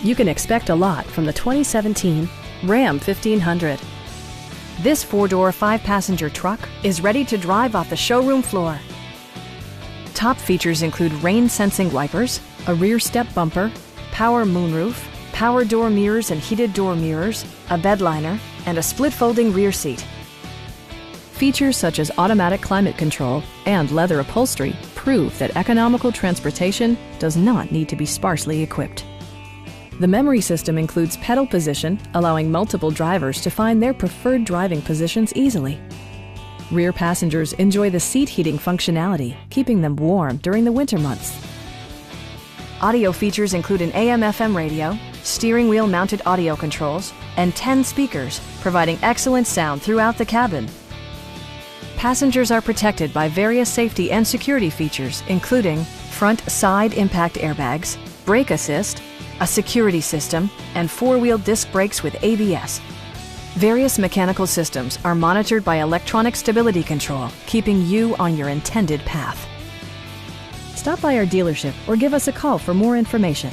You can expect a lot from the 2017 Ram 1500. This 4-door, 5-passenger truck is ready to drive off the showroom floor. Top features include rain-sensing wipers, a rear step bumper, power moonroof, power door mirrors and heated door mirrors, a bedliner, and a split-folding rear seat. Features such as automatic climate control and leather upholstery prove that economical transportation does not need to be sparsely equipped. The memory system includes pedal position, allowing multiple drivers to find their preferred driving positions easily. Rear passengers enjoy the seat heating functionality, keeping them warm during the winter months. Audio features include an AM/FM radio, steering wheel mounted audio controls, and 10 speakers, providing excellent sound throughout the cabin. Passengers are protected by various safety and security features, including front side impact airbags, brake assist, a security system, and 4-wheel disc brakes with ABS. Various mechanical systems are monitored by electronic stability control, keeping you on your intended path. Stop by our dealership or give us a call for more information.